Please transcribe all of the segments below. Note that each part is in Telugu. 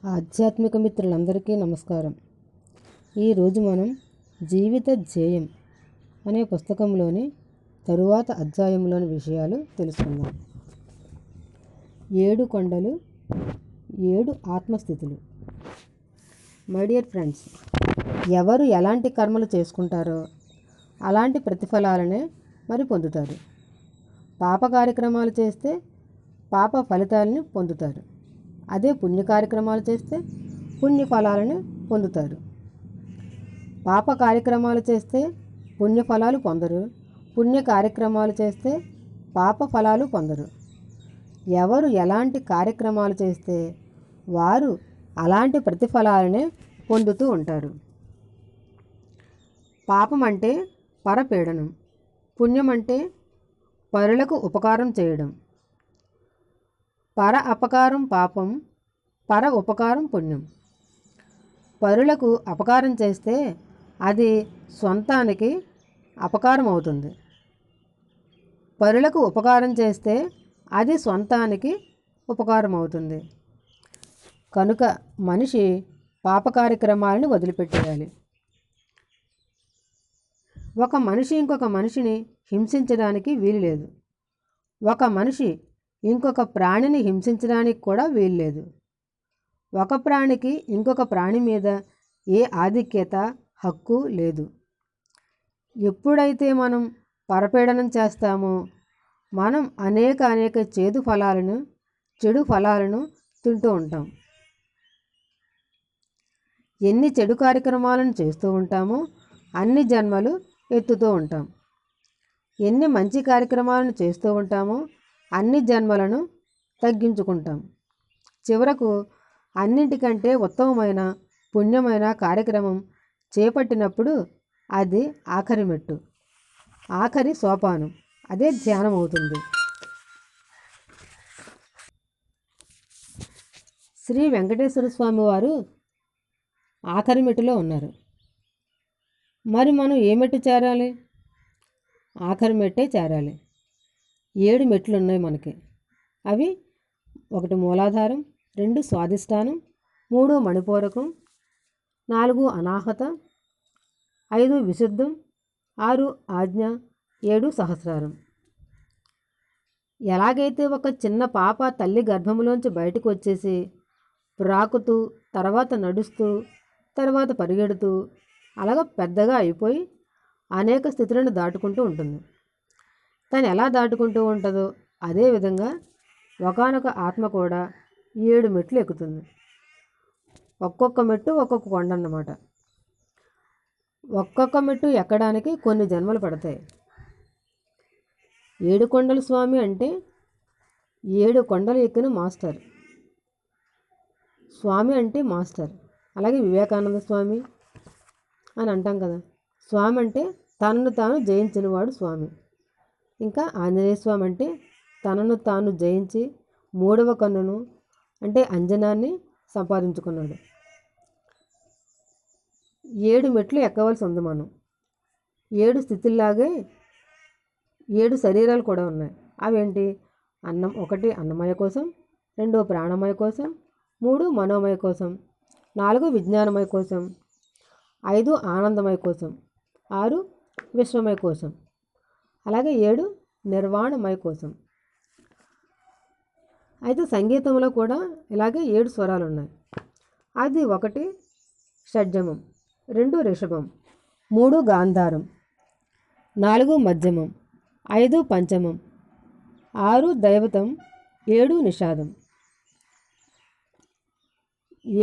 ఆధ్యాత్మిక మిత్రులందరికీ నమస్కారం. ఈరోజు మనం జీవిత ధ్యేయం అనే పుస్తకంలోని తరువాత అధ్యాయంలోని విషయాలు తెలుసుకుందాం. 7 కొండలు 7 ఆత్మస్థితులు. మై డియర్ ఫ్రెండ్స్, ఎవరు ఎలాంటి కర్మలు చేసుకుంటారో అలాంటి ప్రతిఫలాలనే మరి పొందుతారు. పాప కార్యక్రమాలు చేస్తే పాప ఫలితాలని పొందుతారు. అదే పుణ్య కార్యక్రమాలు చేస్తే పుణ్య ఫలాలను పొందుతారు. పాప కార్యక్రమాలు చేస్తే పుణ్య ఫలాలు పొందరు, పుణ్య కార్యక్రమాలు చేస్తే పాప ఫలాలు పొందరు. ఎవరు ఎలాంటి కార్యక్రమాలు చేస్తే వారు అలాంటి ప్రతిఫలాలనే పొందుతూ ఉంటారు. పాపం అంటే పరపీడనం, పుణ్యం అంటే పరులకు ఉపకారం చేయడం. పర అపకారం పాపం, పర ఉపకారం పుణ్యం. పరులకు అపకారం చేస్తే అది స్వంతానికి అపకారం అవుతుంది. పరులకు ఉపకారం చేస్తే అది స్వంతానికి ఉపకారం అవుతుంది. కనుక మనిషి పాప కార్యక్రమాలను వదిలిపెట్టేయాలి. ఒక మనిషి ఇంకొక మనిషిని హింసించడానికి వీలు లేదు. ఒక మనిషి ఇంకొక ప్రాణిని హింసించడానికి కూడా వీల్లేదు. ఒక ప్రాణికి ఇంకొక ప్రాణి మీద ఏ ఆధిక్యత, హక్కు లేదు. ఎప్పుడైతే మనం పరపీడనం చేస్తామో మనం అనేక చెడు ఫలాలను తింటూ ఉంటాం. ఎన్ని చెడు కార్యక్రమాలను చేస్తూ ఉంటామో అన్ని జన్మలు ఎత్తుతూ ఉంటాం. ఎన్ని మంచి కార్యక్రమాలను చేస్తూ ఉంటామో అన్ని జన్మలను తగ్గించుకుంటాం. చివరకు అన్నింటికంటే ఉత్తమమైన పుణ్యమైన కార్యక్రమం చేపట్టినప్పుడు అది ఆఖరి మెట్టు, ఆఖరి సోపానం, అదే ధ్యానం అవుతుంది. శ్రీ వెంకటేశ్వర స్వామి వారు ఆఖరి మెట్టులో ఉన్నారు. మరి మనం ఏ మెట్టు చేరాలి? ఆఖరి మెట్టే చేరాలి. 7 మెట్లు ఉన్నాయి మనకి. అవి 1 మూలాధారం, 2 స్వాధిష్టానం, 3 మణిపూరకం, 4 అనాహత, 5 విశుద్ధం, 6 ఆజ్ఞ, 7 సహస్రారం. ఎలాగైతే ఒక చిన్న పాప తల్లి గర్భంలోంచి బయటకు వచ్చేసి ప్రాకుతూ, తర్వాత నడుస్తూ, తర్వాత పరిగెడుతూ అలాగ పెద్దగా అయిపోయి అనేక స్థితులను దాటుకుంటూ ఉంటుంది. తను ఎలా దాటుకుంటూ ఉంటుందో అదేవిధంగా ఒకానొక ఆత్మ కూడా 7 మెట్లు ఎక్కుతుంది. ఒక్కొక్క మెట్టు ఒక్కొక్క కొండ అన్నమాట. ఒక్కొక్క మెట్టు ఎక్కడానికి కొన్ని జన్మలు పడతాయి. 7 కొండల స్వామి అంటే 7 కొండలు ఎక్కిన మాస్టర్. స్వామి అంటే మాస్టర్. అలాగే వివేకానంద స్వామి అని అంటాం కదా. స్వామి అంటే తనను తాను జయించినవాడు స్వామి. ఇంకా ఆంజనేయ స్వామి అంటే తనను తాను జయించి 3వ కన్నును అంటే అంజనాన్ని సంపాదించుకున్నాడు. 7 మెట్లు ఎక్కవలసి ఉంది మనం. 7 స్థితుల్లాగే 7 శరీరాలు కూడా ఉన్నాయి. అవేంటి? 1 అన్నమయ కోసం, 2 ప్రాణమయ కోసం, 3 మనోమయ కోసం, 4 విజ్ఞానమయ కోసం, 5 ఆనందమయ కోసం, 6 విశ్వమయ కోసం, అలాగే 7 నిర్వాణమయ కోసం. అయితే సంగీతంలో కూడా ఇలాగే 7 స్వరాలు ఉన్నాయి. అది 1 షడ్జమం, 2 రిషభం, 3 గాంధారం, 4 మధ్యమం, 5 పంచమం, 6 దైవతం, 7 నిషాదం.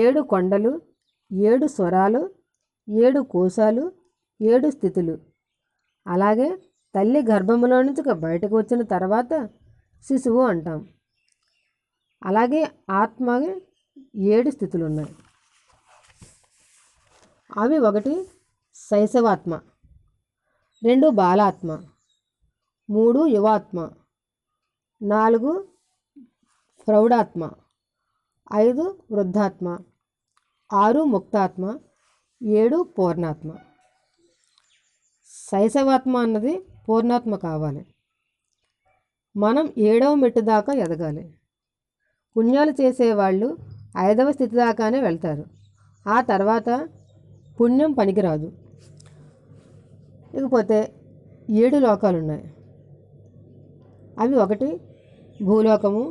7 కొండలు, 7 స్వరాలు, 7 కోశాలు, 7 స్థితులు. అలాగే తల్లి గర్భంలో నుంచి బయటకు వచ్చిన తర్వాత శిశువు అంటాం. అలాగే ఆత్మ 7 స్థితులు ఉన్నాయి. అవి 1 శైశవాత్మ, 2 బాలాత్మ, 3 యువాత్మ, 4 ప్రౌఢాత్మ, 5 వృద్ధాత్మ, 6 ముక్తాత్మ, 7 పూర్ణాత్మ. శైశవాత్మ అన్నది పూర్ణాత్మ కావాలి. మనం 7వ మెట్టు దాకా ఎదగాలి. పుణ్యాలు చేసేవాళ్ళు 5వ స్థితి దాకానే వెళ్తారు. ఆ తర్వాత పుణ్యం పనికిరాదు. ఇకపోతే 7 లోకాలు ఉన్నాయి. అవి 1 భూలోకము,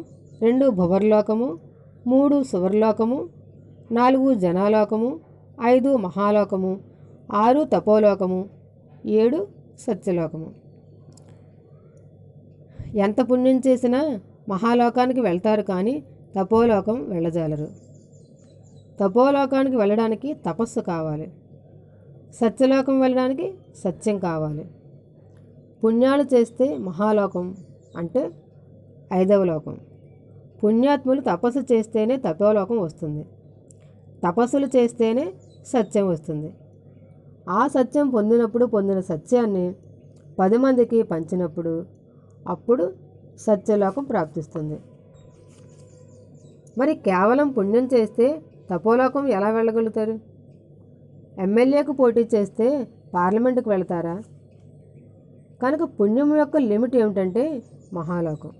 2 భువర్లోకము, 3 సువర్లోకము, 4 జనాలోకము, 5 మహాలోకము, 6 తపోలోకము, 7 సత్యలోకము. ఎంత పుణ్యం చేసినా మహాలోకానికి వెళ్తారు కానీ తపోలోకం వెళ్ళజాలరు. తపోలోకానికి వెళ్ళడానికి తపస్సు కావాలి. సత్యలోకం వెళ్ళడానికి సత్యం కావాలి. పుణ్యాలు చేస్తే మహాలోకం అంటే 5వ లోకం. పుణ్యాత్ములు తపస్సు చేస్తేనే తపోలోకం వస్తుంది. తపస్సులు చేస్తేనే సత్యం వస్తుంది. ఆ సత్యం పొందిన సత్యాన్ని 10 మందికి పంచినప్పుడు అప్పుడు సత్యలోకం ప్రాప్తిస్తుంది. మరి కేవలం పుణ్యం చేస్తే తపోలోకం ఎలా వెళ్ళగలుగుతారు? ఎమ్మెల్యేకు పోటీ చేస్తే పార్లమెంటుకు వెళతారా? కనుక పుణ్యం యొక్క లిమిట్ ఏమిటంటే మహాలోకం.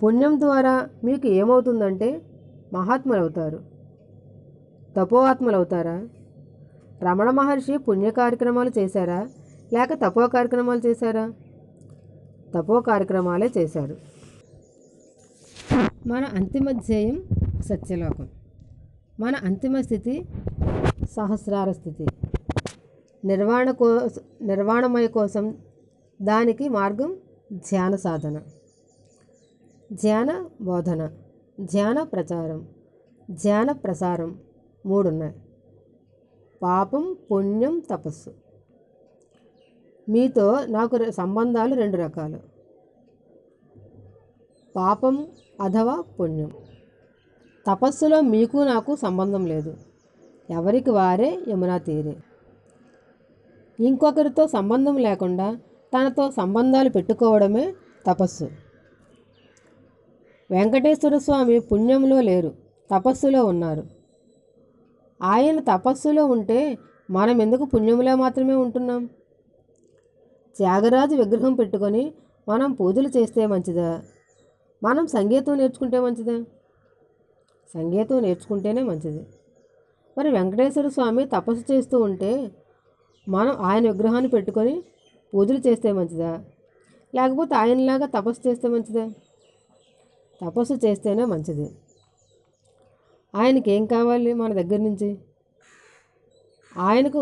పుణ్యం ద్వారా మీకు ఏమవుతుందంటే మహాత్ములు అవుతారు, తపో ఆత్మలు అవుతారా? రమణ మహర్షి పుణ్య కార్యక్రమాలు చేశారా లేక తపో కార్యక్రమాలు చేశారా? తపో కార్యక్రమాలే చేశారు. మన అంతిమ ధ్యేయం సత్యలోకం. మన అంతిమ స్థితి సహస్రార స్థితి, నిర్వాణమయ కోసం. దానికి మార్గం ధ్యాన సాధన, ధ్యాన బోధన, ధ్యాన ప్రచారం, ధ్యాన ప్రసారం 3 ఉన్నాయి. పాపం, పుణ్యం, తపస్సు. మీతో నాకు సంబంధాలు 2 రకాలు, పాపం అథవా పుణ్యం. తపస్సులో మీకు నాకు సంబంధం లేదు. ఎవరికి వారే యమునా తీరే. ఇంకొకరితో సంబంధం లేకుండా తనతో సంబంధాలు పెట్టుకోవడమే తపస్సు. వెంకటేశ్వర స్వామి పుణ్యంలో లేరు, తపస్సులో ఉన్నారు. ఆయన తపస్సులో ఉంటే మనం ఎందుకు పుణ్యంలో మాత్రమే ఉంటున్నాం? త్యాగరాజు విగ్రహం పెట్టుకొని మనం పూజలు చేస్తే మంచిదా? మనం సంగీతం నేర్చుకుంటే మంచిదా? సంగీతం నేర్చుకుంటేనే మంచిది. మరి వెంకటేశ్వర స్వామి తపస్సు చేస్తూ ఉంటే మనం ఆయన విగ్రహాన్ని పెట్టుకొని పూజలు చేస్తే మంచిదా లేకపోతే ఆయనలాగా తపస్సు చేస్తే మంచిదా? తపస్సు చేస్తేనే మంచిది. ఆయనకి ఏం కావాలి మన దగ్గర నుంచి? ఆయనకు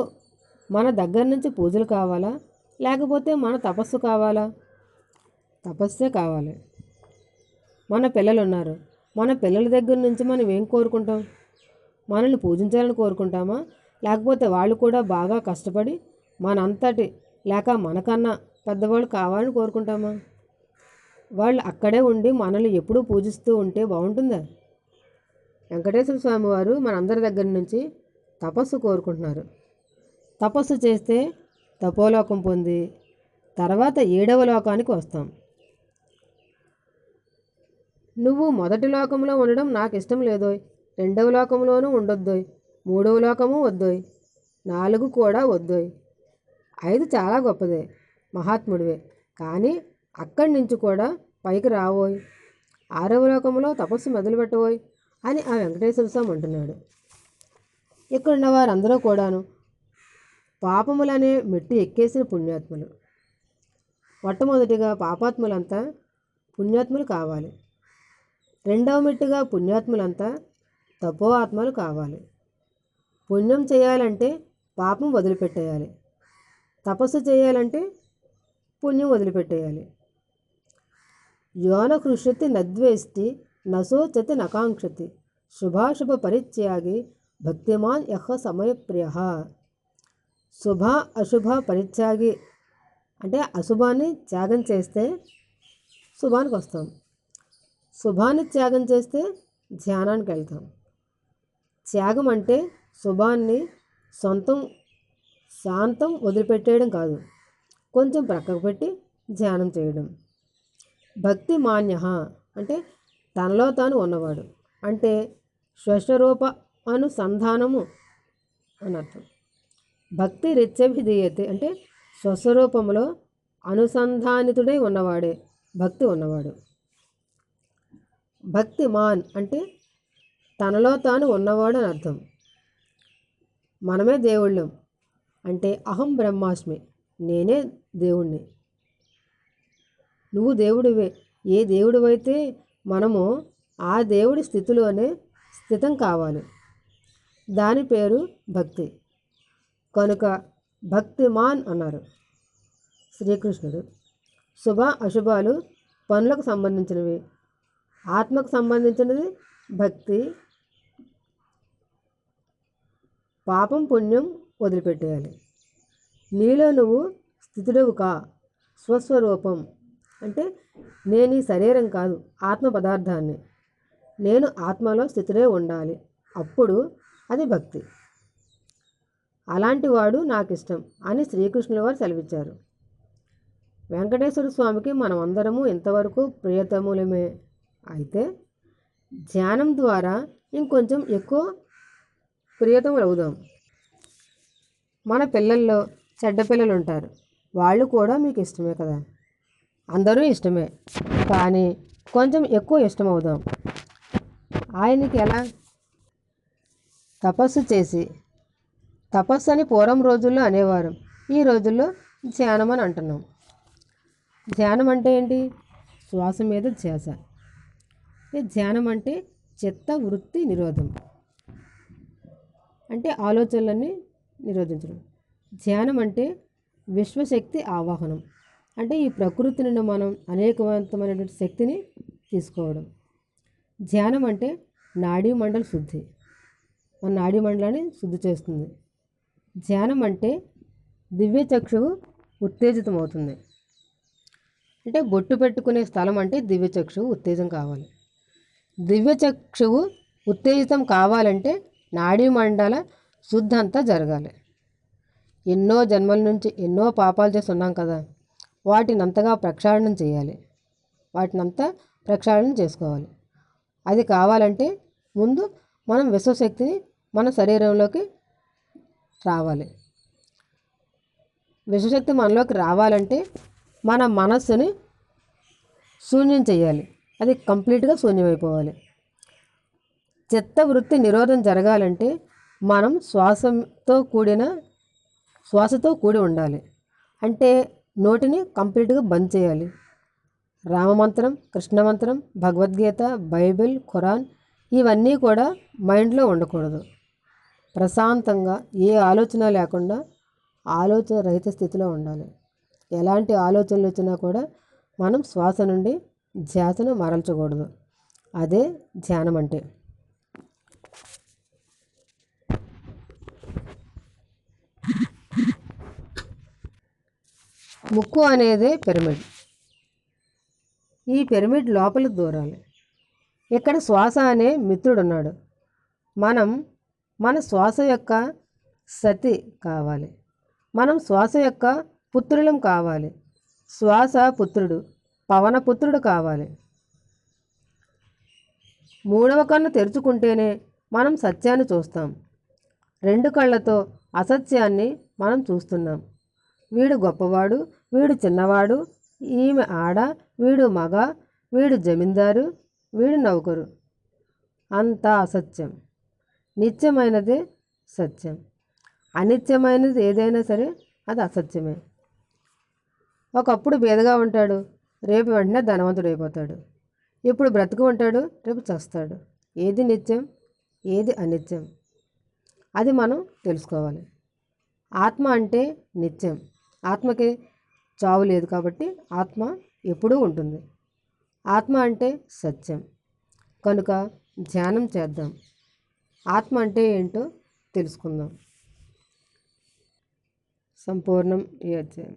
మన దగ్గర నుంచి పూజలు కావాలా లేకపోతే మన తపస్సు కావాలా? తపస్సే కావాలి. మన పిల్లలు ఉన్నారు, మన పిల్లల దగ్గర నుంచి మనం ఏం కోరుకుంటాం? మనల్ని పూజించాలని కోరుకుంటామా లేకపోతే వాళ్ళు కూడా బాగా కష్టపడి మనంతటి లేక మనకన్నా పెద్దవాళ్ళు కావాలని కోరుకుంటామా? వాళ్ళు అక్కడే ఉండి మనల్ని ఎప్పుడూ పూజిస్తూ ఉంటే బాగుంటుందా? వెంకటేశ్వర స్వామి వారు మనందరి దగ్గర నుంచి తపస్సు కోరుకుంటున్నారు. తపస్సు చేస్తే తపోలోకం పొంది తర్వాత 7వ లోకానికి వస్తాం. నువ్వు మొదటి లోకంలో ఉండడం నాకు ఇష్టం లేదోయ్, 2వ లోకంలోనూ ఉండొద్దోయ్, 3వ లోకము వద్దోయ్, 4 కూడా వద్దోయ్, 5 చాలా గొప్పదే, మహాత్ముడివే, కానీ అక్కడి నుంచి కూడా పైకి రావోయ్, 6వ లోకంలో తపస్సు మొదలుపెట్టవోయ్ అని ఆ వెంకటేశ్వర స్వామి అంటున్నాడు. ఇక్కడున్న వారందరూ కూడాను పాపములనే మెట్టు ఎక్కేసిన పుణ్యాత్ములు. మొట్టమొదటిగా పాపాత్ములంతా పుణ్యాత్ములు కావాలి. 2వ మెట్టుగా పుణ్యాత్ములంతా తపో ఆత్మలు కావాలి. పుణ్యం చేయాలంటే పాపం వదిలిపెట్టేయాలి, తపస్సు చేయాలంటే పుణ్యం వదిలిపెట్టేయాలి. యోన కృష్యతి నద్వేష్టి నశోచతి నకాంక్షతి శుభాశుభ పరిత్యాగి భక్తిమాన్ యహ సమయప్రియ. శుభ అశుభ పరిత్యాగి అంటే అశుభాన్ని త్యాగం చేస్తే శుభానికి వస్తాం, శుభాన్ని త్యాగం చేస్తే ధ్యానానికి వెళ్తాం. త్యాగం అంటే శుభాన్ని శాంతం వదిలిపెట్టేయడం కాదు, కొంచెం ప్రక్కకు పెట్టి ధ్యానం చేయడం. భక్తి మాన్య అంటే తనలో తాను ఉన్నవాడు, అంటే స్వస్వరూప అనుసంధానము అని అర్థం. భక్తి రిత్యభిధీయతే అంటే స్వస్వరూపంలో అనుసంధానితుడై ఉన్నవాడే భక్తి ఉన్నవాడు. భక్తి మాన్ అంటే తనలో తాను ఉన్నవాడు అని అర్థం. మనమే దేవుళ్ళం అంటే అహం బ్రహ్మాస్మి, నేనే దేవుణ్ణి, నువ్వు దేవుడివే. ఏ దేవుడివైతే మనము ఆ దేవుడి స్థితిలోనే స్థితం కావాలి. దాని పేరు భక్తి. కనుక భక్తిమాన్ అన్నారు శ్రీకృష్ణుడు. శుభ అశుభాలు పనులకు సంబంధించినవి, ఆత్మకు సంబంధించినది భక్తి. పాపం పుణ్యం వదిలిపెట్టేయాలి. నీలో నువ్వు స్థితుడవు కా. స్వస్వరూపం అంటే నేను ఈ శరీరం కాదు, ఆత్మ పదార్థాన్ని, నేను ఆత్మలో స్థితుడే ఉండాలి. అప్పుడు అది భక్తి. అలాంటి వాడు నాకు ఇష్టం అని శ్రీకృష్ణుల వారు సెలవిచ్చారు. వెంకటేశ్వర స్వామికి మనం అందరము ఇంతవరకు ప్రియతములమే. అయితే ధ్యానం ద్వారా ఇంకొంచెం ఎక్కువ ప్రియతములు అవుదాం. మన పిల్లల్లో చెడ్డ పిల్లలు ఉంటారు, వాళ్ళు కూడా మీకు ఇష్టమే కదా. అందరూ ఇష్టమే, కానీ కొంచెం ఎక్కువ ఇష్టమవుదాం. ఆయనకి ఎలా? తపస్సు చేసి, తపస్సు అని పూర్వం రోజుల్లో అనేవారు, ఈ రోజుల్లో ధ్యానం అని అంటున్నాం. ధ్యానం అంటే ఏంటి? శ్వాస మీద ధ్యాస. ధ్యానం అంటే చిత్త వృత్తి నిరోధం, అంటే ఆలోచనలన్నీ నిరోధించడం. ధ్యానం అంటే విశ్వశక్తి ఆవాహనం, అంటే ఈ ప్రకృతి నుండి మనం అనేకవంతమైనటువంటి శక్తిని తీసుకోవడం. ధ్యానం అంటే నాడీ మండల శుద్ధి, మన నాడీ మండలాన్ని శుద్ధి చేస్తుంది. ధ్యానం అంటే దివ్య చక్షువు ఉత్తేజితం అవుతుంది. అంటే బొట్టు పెట్టుకునే స్థలం అంటే దివ్య చక్షువు ఉత్తేజం కావాలి. దివ్య చక్షువు ఉత్తేజితం కావాలంటే నాడీ మండల శుద్ధి అంతా జరగాలి. ఎన్నో జన్మల నుంచి ఎన్నో పాపాలు చేసి ఉన్నాం కదా, వాటిని అంతగా ప్రక్షాళనం చేయాలి, వాటినంతా ప్రక్షాళనం చేసుకోవాలి. అది కావాలంటే ముందు మనం విశ్వశక్తిని మన శరీరంలోకి రావాలి. విశ్వశక్తి మనలోకి రావాలంటే మన మనస్సుని శూన్యం చేయాలి, అది కంప్లీట్గా శూన్యమైపోవాలి. చిత్తవృత్తి నిరోధం జరగాలంటే మనం శ్వాసతో కూడి ఉండాలి. అంటే నోటిని కంప్లీట్గా బంద్ చేయాలి. రామమంత్రం, కృష్ణమంత్రం, భగవద్గీత, బైబిల్, ఖురాన్ ఇవన్నీ కూడా మైండ్లో ఉండకూడదు. ప్రశాంతంగా ఏ ఆలోచన లేకుండా ఆలోచన రహిత స్థితిలో ఉండాలి. ఎలాంటి ఆలోచనలు వచ్చినా కూడా మనం శ్వాస నుండి ధ్యాసను మరల్చకూడదు. అదే ధ్యానం అంటే. ముక్కు అనేదే పిరమిడ్. ఈ పిరమిడ్ లోపలికి దూరాలి. ఇక్కడ శ్వాస అనే మిత్రుడు ఉన్నాడు. మన శ్వాస యొక్క సతి కావాలి. మనం శ్వాస యొక్క పుత్రులం కావాలి. శ్వాస పుత్రుడు, పవనపుత్రుడు కావాలి. మూడవ కన్ను తెరుచుకుంటేనే మనం సత్యాన్ని చూస్తాం. రెండు కళ్ళతో అసత్యాన్ని మనం చూస్తున్నాం. వీడు గొప్పవాడు, వీడు చిన్నవాడు, ఈమె ఆడ, వీడు మగ, వీడు జమీందారు, వీడు నౌకరు, అంతా అసత్యం. నిత్యమైనదే సత్యం. అనిత్యమైనది ఏదైనా సరే అది అసత్యమే. ఒకప్పుడు బేదగా ఉంటాడు, రేపు వెంటనే ధనవంతుడైపోతాడు. ఇప్పుడు బ్రతుకు ఉంటాడు, రేపు చస్తాడు. ఏది నిత్యం, ఏది అనిత్యం, అది మనం తెలుసుకోవాలి. ఆత్మ అంటే నిత్యం. ఆత్మకి చావు లేదు కాబట్టి ఆత్మ ఎప్పుడూ ఉంటుంది. ఆత్మ అంటే సత్యం. కనుక ధ్యానం చేద్దాం, ఆత్మ అంటే ఏంటో తెలుసుకుందాం. సంపూర్ణం ఈ అధ్యాయం.